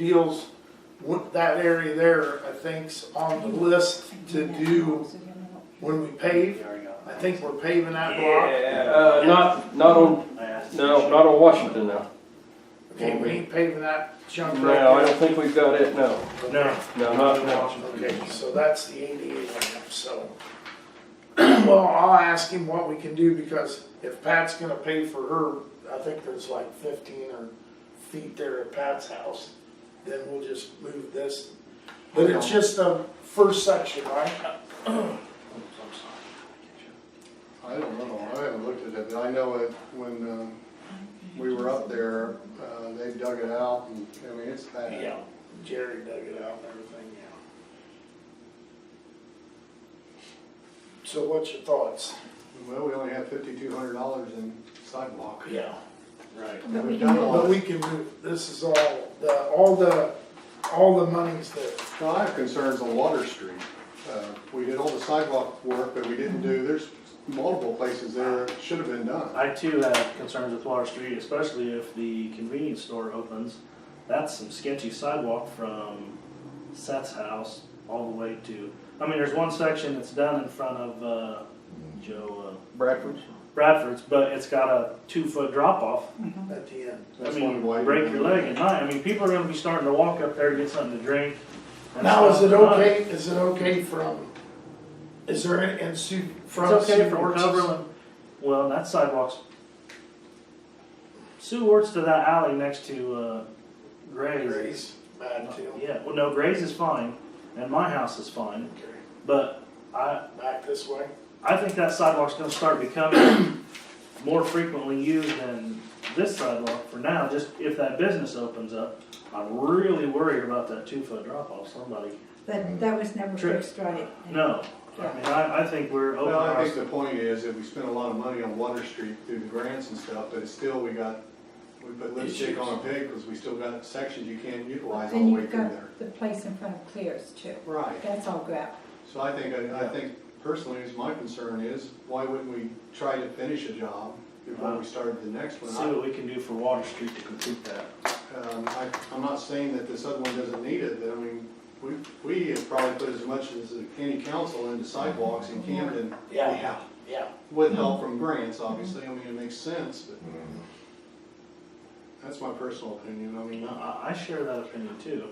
deals with that area there, I think's on the list to do when we pave. I think we're paving that block. Not on Washington now. Okay, we ain't paving that chunk right No, I there. don't think we've got it, no. No. No, not now. Okay, so that's the 88 ramp, so. Well, I'll ask him what we can do, because if Pat's gonna pay for her, I think there's like 15 or feet there at Pat's house, then we'll just move this. But it's just the first section, right? I don't know, I haven't looked at it, but I know it, when, we were up there, they dug it out, and, I mean, it's bad. Yeah, Jerry dug it out and everything, yeah. So what's your thoughts? Well, we only have $5,200 in sidewalk. Yeah. Right. And we've done a lot. But we can move, this is all the monies that, Well, I have concerns on Water Street. We did all the sidewalk work, but we didn't do, there's multiple places there that should have been done. I too have concerns with Water Street, especially if the convenience store opens. That's some sketchy sidewalk from Seth's house all the way to, I mean, there's one section that's done in front of, Bradford's, but it's got a 2-foot drop off. at the end. I That's mean, one way. break your leg at night. I mean, people are gonna be starting to walk up there to get something to drink. and Now, is stuff it at night. okay, is there any, and Sue, from It's okay Sue from Orch's? Cumberland, well, that sidewalk's, Sue Ort's to that alley next to, Gray's. Gray's, bad too. Yeah, well, no, Gray's is fine, and my house is fine, Okay, but back this way? I think that sidewalk's gonna start becoming more frequently used than this sidewalk for now, just if that business opens up. I'm really worried about that 2-foot drop off, somebody. That was never True. fixed right. No, I mean, I think we're open. Well, I our- think the point is that we spent a lot of money on Water Street through the grants and stuff, but it's still, we put lipstick on a pig because we still got sections you can't utilize all And the way you've through got there. the place in front of Clear's too. Right. That's all gravel. So I think personally, is my concern is, why wouldn't we try to finish a job before we started the next one? See what we can do for Water Street to complete that. I'm not saying that this other one doesn't need it, but I mean, we have probably put as much as any council into sidewalks in Camden. Yeah. With help from grants, obviously, I mean, it makes sense, but that's my personal opinion, I mean, I share that opinion too.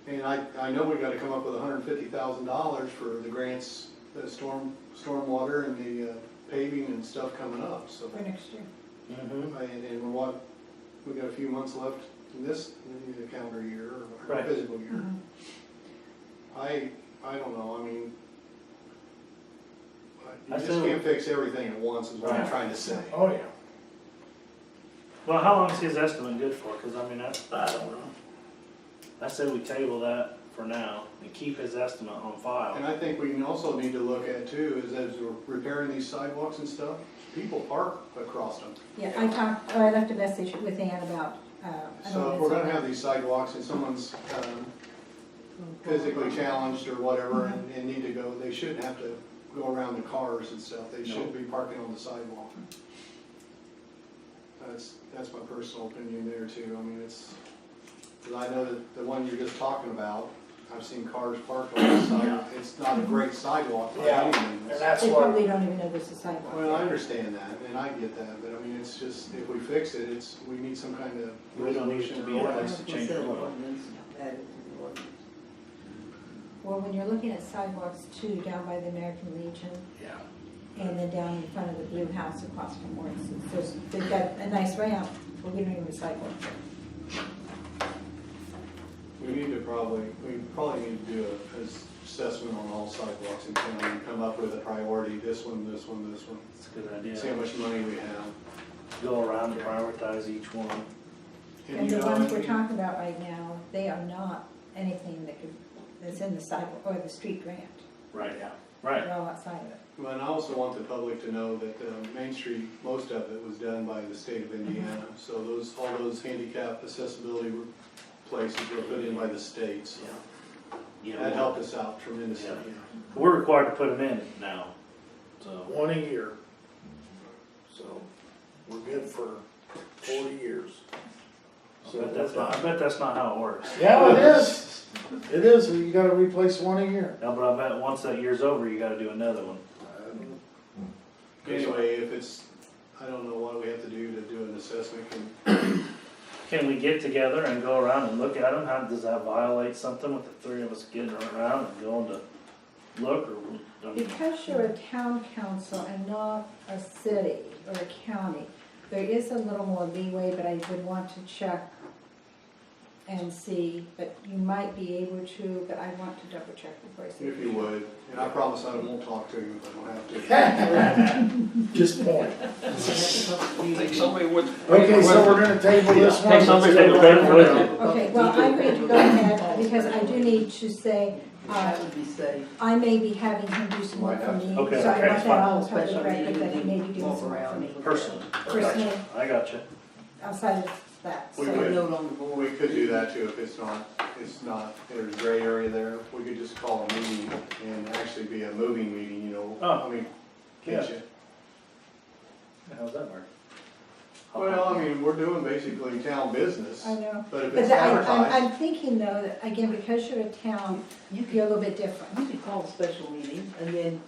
and I know we gotta come up with $150,000 for the grants, the stormwater and the paving and stuff coming up, so. For next year. Mm-hmm. And we got a few months left in this calendar year, or Right. physical year. I don't know, I mean, you I just say we- can't fix everything at once, is what I'm Right. trying to say. Oh, yeah. Well, how long is his estimate good for? Cause I mean, I don't know. I say we table that for now and keep his estimate on file. And I think we can also need to look at too, is as we're repairing these sidewalks and stuff, people park across them. Yeah, I left a message with Ann about, So if we're gonna have these sidewalks and someone's physically challenged or whatever and need to go, they shouldn't have to go around the cars and stuff, they should be parking on the sidewalk. That's my personal opinion there too, I mean, cause I know that the one you're just talking about, I've seen cars parked on the side, it's not a great sidewalk by Yeah, any and means. that's They what, probably don't even know there's a sidewalk. Well, I understand that, and I get that, but I mean, it's just, if we fix it, we need some kind of We don't need it to resolution be or a whatever. place to change our law. Well, when you're looking at sidewalks too, down by the American Legion, yeah. and then down in front of the blue house across from Morrison's, they've got a nice ramp, but we don't even have a sidewalk there. We probably need to do an assessment on all sidewalks in town and come up with a priority, this one, this one, this one. It's a good See how idea. much money we have. Go around and prioritize each one. And you the know, ones I we're mean, talking about right now, they are not anything that's in the sidewalk or the street grant. Right, yeah. Right. They're all outside of it. Well, and I also want the public to know that Main Street, most of it was done by the state of Indiana. So all those handicap accessibility places were put in by the states. Yeah. That helped us out tremendously. Yeah. We're required to put them in now, so. One a year. So, we're good for 40 years. I bet that's not how it works. Yeah, it is. It is, you gotta replace one a year. No, but I bet once that year's over, you gotta do another one. Anyway, if it's, I don't know what we have to do to do an assessment. Can we get together and go around and look at them? How, does that violate something with the three of us getting around and going to look or? Because you're a town council and not a city or a county, there is a little more leeway, but I would want to check and see, but you might be able to, but I want to double check before I say. If you would, and I promise I won't talk to you if I don't have to. Just point. I think somebody would. Okay, so we're gonna table this one. Take somebody to the bank with you. Okay, well, I'm going to go ahead, because I do need to say, That would be safe. I may be having him do some work for me, so I Okay, want that's that on fine. the record that he may be doing some work for me. Personally. Personally, I gotcha. outside of that, We so. would. Note on the board. We could do that too if it's not, there's gray area there. We could just call a meeting and actually be a moving meeting, you know, Oh. I mean, can't Yeah. you? How's that work? Well, I mean, we're doing basically town business, I know. but if But it's I'm advertised, thinking though, that again, because you're a town, you're a little bit different. You could call a special meeting, and then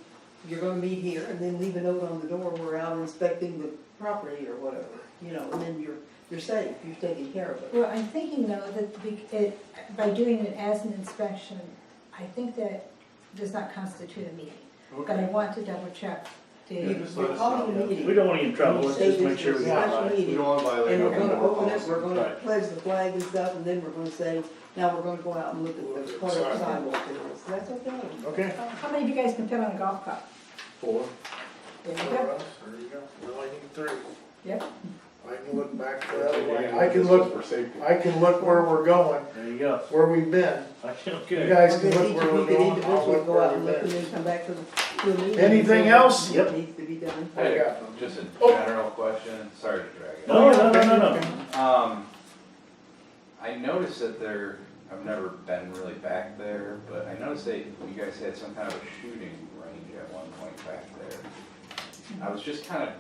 you're gonna meet here, and then leave a note on the door, we're out inspecting the property or whatever, you know, and then you're safe, you're taking care of it. Well, I'm thinking though that by doing it as an inspection, I think that does not constitute a meeting. But I okay. want to double check. Yeah, just let You're us calling know. a meeting. We don't want to get in trouble, let's just make sure we get it Special right. We meeting, don't want to violate. and we're open gonna door open it, policy. we're gonna Right. pledge the flag and stuff, and then we're gonna say, now we're gonna go out and look at the part of the sidewalk there is. That's okay. Okay. How many of you guys can fit on a golf cart? 4. There you There go. you go. We only need 3. Yep. I can look back the other way. Yeah, I can this look, is for safety. I can look where we're going, There you go. where we've been. You Okay. guys Or can then look each where of we're you could going, I'll individually look go where out and we've look, and been. then come back to the meeting. Anything else? Yep. Needs to be done. What do you got? Just a Oh. general question, sorry to drag it. No. I noticed that I've never been really back there, but I noticed that you guys had some kind of a shooting range at one point back there. I was just kind of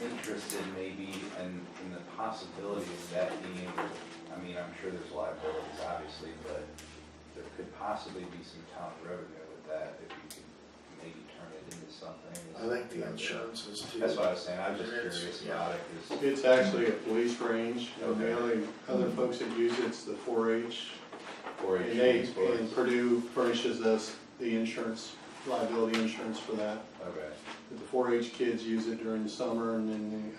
interested maybe in the possibility of that being able, I mean, I'm sure there's liabilities obviously, but there could possibly be some town revenue with that if you could maybe turn it into something. I think the insurance is too. That's what I was saying, I was just curious about it, 'cause It's actually a police range, and the Okay. other folks that use it's the 4-H. 4-H And sports. and Purdue furnishes us the insurance, liability insurance for that. Okay, The 4-H kids use it during the summer and then,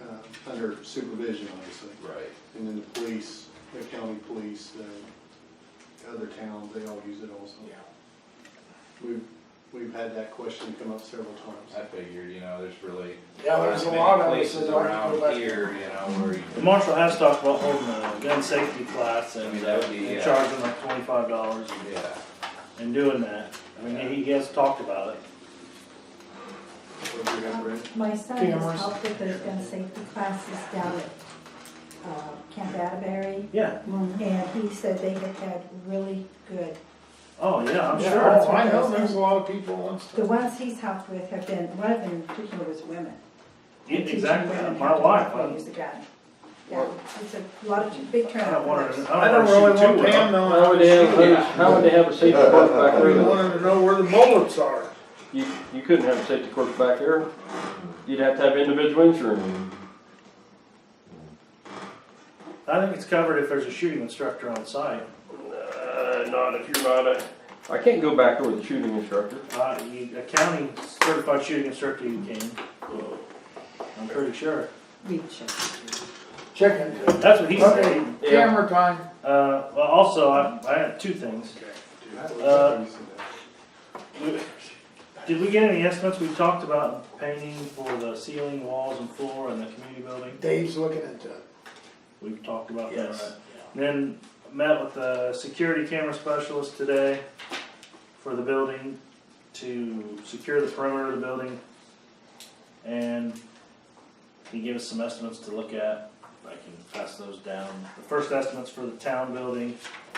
under supervision, obviously. right. And then the police, the county police, the other towns, they all use it also. Yeah. We've had that question come up several I times. figured, there's really Yeah, there's a not lot of many us places that like to around go back. here, where you The marshal has talked about holding a gun safety class I and mean, that would be, and yeah. charging like $25 yeah. and doing that. I mean, he has talked about it. What do you got, Brent? My son Cameras. has helped with those gun safety classes down at Camp Atterbury, Yeah. and he said they have had really good. Oh, yeah, I'm Yeah, sure. oh, I know, there's a lot of people and The stuff. ones he's helped with have been, one of them in particular was women. Yeah, Teaching exactly. women My how to wife, properly use the gun. Yeah, it's a lot of, big I turnout. don't want for to. us. I don't really want Pam knowing How would they have, how would they have a safety course back We there? wanted to know where the bullets are. You couldn't have a safety course back there. You'd have to have individual insurance. I think it's covered if there's a shooting instructor on site. Not if you're not a, I can't go back there with a shooting instructor. A county certified shooting instructor you can. I'm pretty sure. We check. Check into it. That's what he Okay, said. Yeah. camera time. Well, also, I had two things. Did we get any estimates? We talked about painting for the ceiling, walls, and floor in the community building. Dave's looking into it. We've talked about Yes. that. Then met with the security camera specialist today for the building to secure the perimeter of the building. And he gave us some estimates to look at. I can pass those down. The first estimate's for the town building.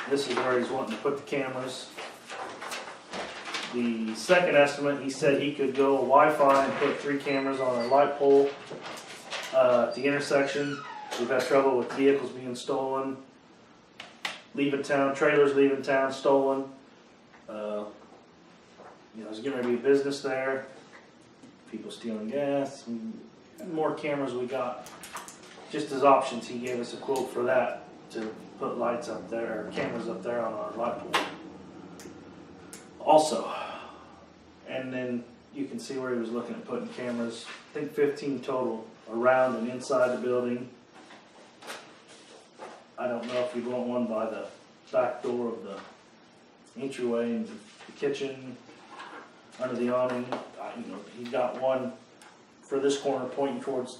This is where he's wanting to put the cameras. The second estimate, he said he could go Wi-Fi and put 3 cameras on a light pole at the intersection. We've had trouble with vehicles being stolen, leaving town, trailers leaving town stolen. You know, there's gonna be a business there, people stealing gas, and more cameras we got. Just as options, he gave us a quote for that, to put lights up there, cameras up there on our light pole. Also, and then you can see where he was looking at putting cameras, I think 15 total, around and inside the building. I don't know if you'd want one by the back door of the entryway and the kitchen, under the awning. You know, he got one for this corner pointing towards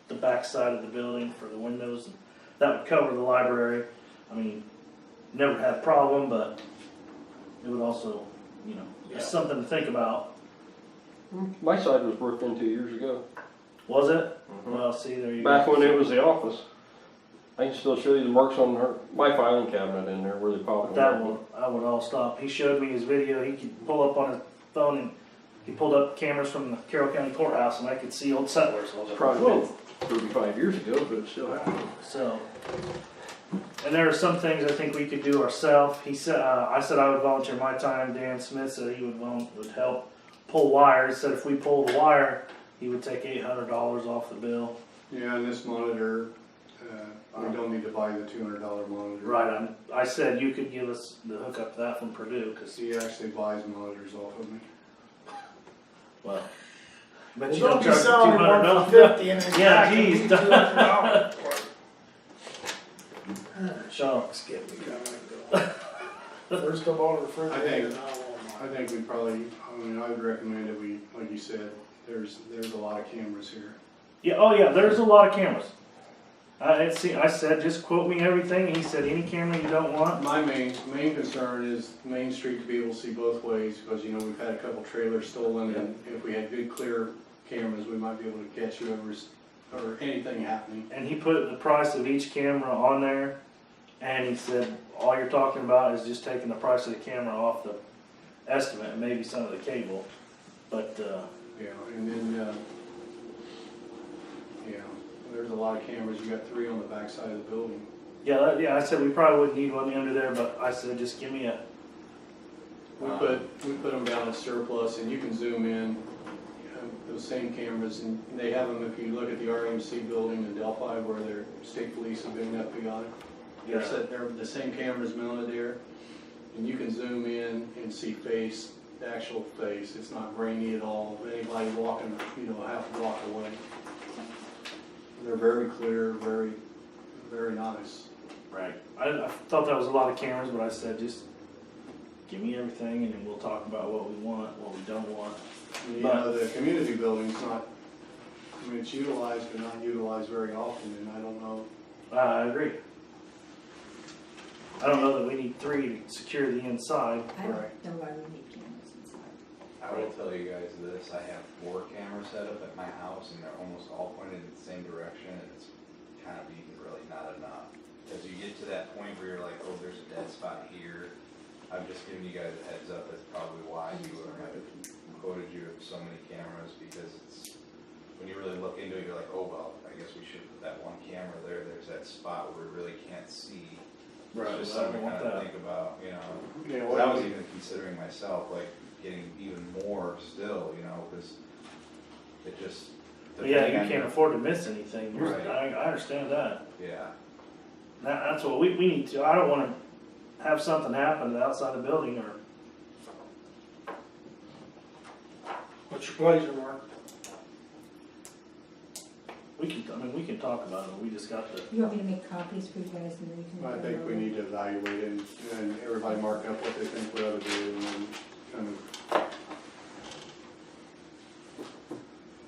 the back side of the building for the windows. And that would cover the library. I mean, never had a problem, but it would also, you know, it's something to think about. My side was worked in 2 years ago. Was it? Mhm. Well, see, there you Back go. when it was the office. I can still show you the marks on my filing cabinet in there where they popped. That would all stop. He showed me his video. He could pull up on his phone and he pulled up cameras from the Carroll County Courthouse and I could see old settlers. I was It's like, probably whoa. been 35 years ago, but it still happened. So, and there are some things I think we could do ourselves. He said, I said I would volunteer my time. Dan Smith said he would help pull wire. He said if we pull the wire, he would take $800 off the bill. Yeah, and this monitor, we don't need to buy the $200 monitor. Right. I said you could give us the hookup to that from Purdue because He actually buys monitors off of me. well, but Well, you don't don't be charge selling $200. one for 50 and then Yeah, back and geez. be $200 for it. So Let's get me going. First of all, refrigerator, now I think we probably, I would recommend that we, like you said, there's a lot of cameras here. yeah, oh yeah, there's a lot of cameras. I said just quote me everything. And he said any camera you don't want. My main concern is Main Street to be able to see both ways, because, you know, we've had a couple trailers stolen, and if we had good clear cameras, we might be able to catch whoever's, or anything happening. And he put the price of each camera on there, and he said all you're talking about is just taking the price of the camera off the estimate and maybe some of the cable. But Yeah, and then, there's a lot of cameras, you got 3 on the back side of the building. yeah, I said we probably wouldn't need one under there, but I said just give me a. We put them down at surplus, and you can zoom in, those same cameras, and they have them, if you look at the RMC building in Delphi where their state police have been FBI. They're the same cameras mounted there, and you can zoom in and see face, the actual face. It's not grainy at all. Anybody walking, a half block away. They're very clear, very, very nice. Right. I thought that was a lot of cameras, but I said just give me everything, and then we'll talk about what we want, what we don't want. The community building's not, it's utilized but not utilized very often, and I don't know. I agree. I don't know that we need 3 to secure the inside. I don't Right. know why we need cameras inside. I will tell you guys this, I have 4 cameras set up at my house and they're almost all pointed in the same direction and it's kind of even really not enough. Because you get to that point where you're like, oh, there's a dead spot here. I'm just giving you guys a heads up, that's probably why you might have quoted you of so many cameras, because it's, when you really look into it, you're like, oh, well, I guess we should put that one camera there, there's that spot where we really can't see. Right. It's just I something don't to want kind of that. think about, Yeah, 'Cause I was even considering myself, like, getting even more still, because it just. But yeah, depending you on can't your- afford to miss anything. Right. I understand that. Yeah, That's what we need to. I don't want to have something happen outside the building or. What's your pleasure, Mark? We can talk about it. We just got to. You want me to make copies for you guys and then you can. I think we need to evaluate it, and everybody mark up what they think we ought to do, and then kind of.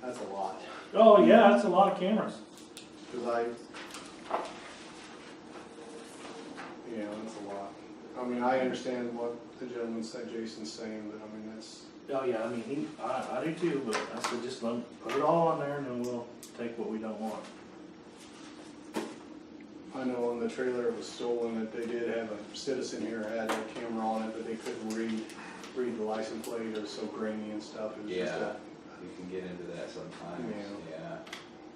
That's a lot, Oh yeah, that's a lot of cameras. because that's a lot. I understand what the gentleman said, Jason's saying, but that's. Oh yeah, I do too. But I said just put it all on there and then we'll take what we don't want. I know on the trailer it was stolen, that they did have a citizen here had a camera on it, but they couldn't read the license plate. It was so grainy and stuff. It was just Yeah. a, you can get into that sometimes, Yeah. yeah.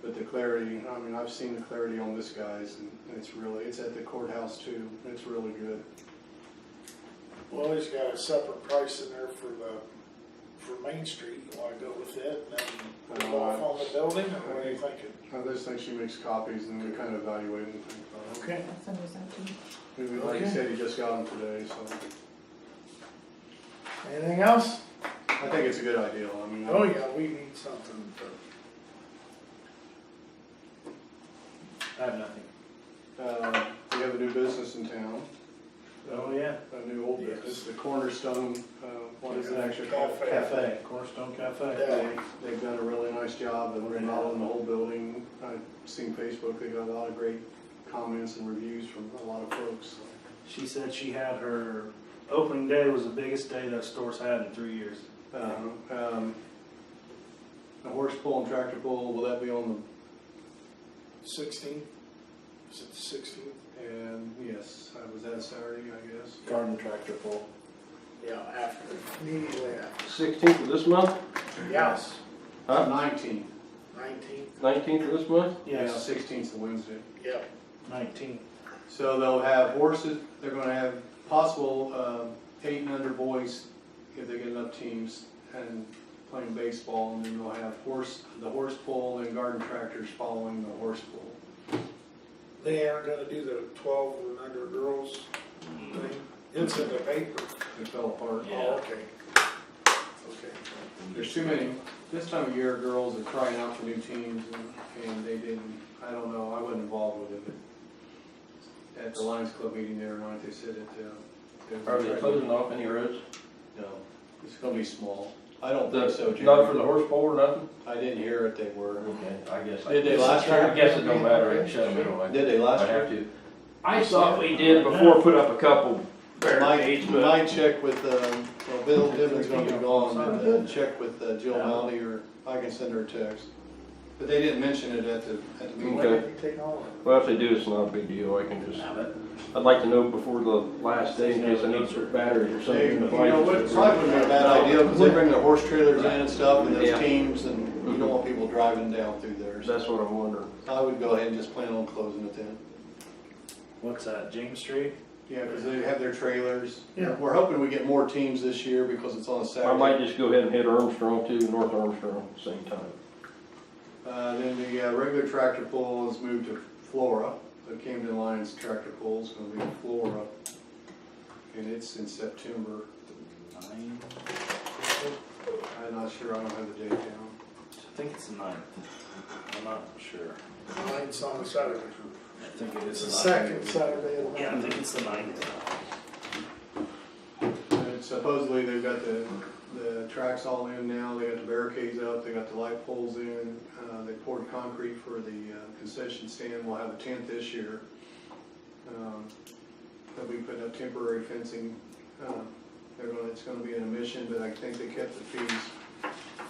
But the clarity, I mean, I've seen the clarity on this guy's, and it's at the courthouse too, it's really good. Well, he's got a separate price in there for Main Street. You wanna go with it and then put it off on the building, or what are you thinking? I just think she makes copies and we kind of evaluate and think about it. Okay. I'll send this out to you. Maybe, like you Okay. said, he just got them today, so Anything else? I think it's a good idea, I mean. Oh, yeah, we need something I have nothing. We have a new business in town. Oh, yeah. A new old Yes. business, the Cornerstone, what is it actually called? Cafe. Cornerstone Cafe. Yeah. They've done a really nice job of remodeling the whole building. I've seen Facebook, they got a lot of great comments and reviews from a lot of folks. She said she had her opening day was the biggest day that store's had in 3 years. The horse pull and tractor pull, will that be on 16? Is it the 16th? and yes, was that a Saturday, I guess? Garden tractor pull. Yeah, after, immediately after. 16th of this month? Yes, Huh? 19th. 19th, 19th of this month? Yeah, Yes, 16th is Wednesday. yep. 19. So they'll have horses, they're gonna have possible 8 and under boys, if they get enough teams, and playing baseball, and then they'll have the horse pull and garden tractors following the horse pull. They aren't gonna do the 12 and under girls thing? It's in the paper. It fell apart. Oh, okay. Okay. There's too many, this time of year, girls are crying out for new teams, and they didn't, I don't know, I wasn't involved with it, but at the Lions Club meeting there tonight, they said it, Are they closing off any roads? No, it's gonna be small. I don't think so, Jerry. Not for the horse pull or nothing? I didn't hear it, they were. Okay, I guess. Did they last year? I guess it don't matter, I can shut them anyway. Did they last I have year? to. I thought we did before, put up a couple barricades, Might, but might check with, well, Bill Divins gonna be gone, but check with Jill Malney, or I can send her a text. But they didn't mention it at the meeting. Okay. When did you take all of it? well, if they do, it's not a big deal, I can just, I'd like to know before the last day in case I need some batteries or They, something. you know, it probably wouldn't be a bad idea, because they bring their horse trailers in and stuff, and Yeah. those teams, and you don't want people driving down through there. So That's what I'm wondering. I would go ahead and just plan on closing it then. What's that, James Street? Yeah, because they have their trailers. Yeah. We're hoping we get more teams this year because it's on a Saturday. I might just go ahead and hit Armstrong too, North Armstrong, at the same time. Then the regular tractor pull is moved to Flora. The Camden Lions tractor pull is going to be in Flora. And it's in September. I'm not sure, I don't have the date down. I think it's the 9th. I'm not sure. Mine's on the Saturday. I think it It's is the the second 9th. Saturday of the Yeah, I month. think it's the 9th. And supposedly they've got the tracks all in now, they got the barricades out, they got the light poles in, they poured concrete for the concession stand, we'll have a tent this year. They'll be putting up temporary fencing, it's gonna be an admission, but I think they kept the fees,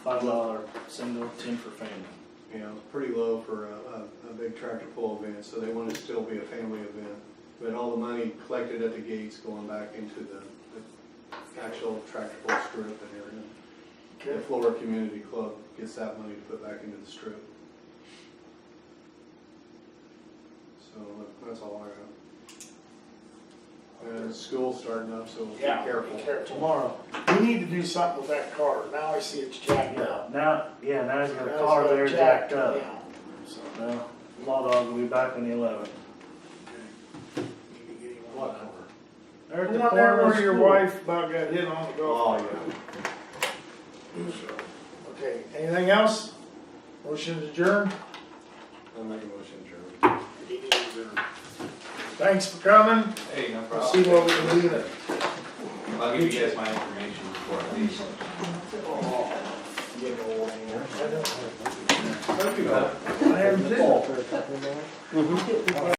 $5 single, 10 for family. you know, pretty low for a big tractor pull event, so they want it to still be a family event. But all the money collected at the gates going back into the actual tractor pull strip and everything. The Florida Community Club gets that money to put back into the strip. So that's all I got. And school's starting up, so be Yeah, careful. be careful. Tomorrow. We need to do something with that car. Now I see it's jacked up. Now he's got Now a it's car got there jacked up. Yeah. So, Well, Law Dog will be back on the 11th. need to get him on that. They're at The the one there corner of where your school. wife about got hit on the golf. Oh, yeah. Okay, anything else? Motion adjourned? I'll make a motion, Jerry. Thanks for coming. Hey, no We'll see what we can do. I'll give you guys my information before I leave. I am too.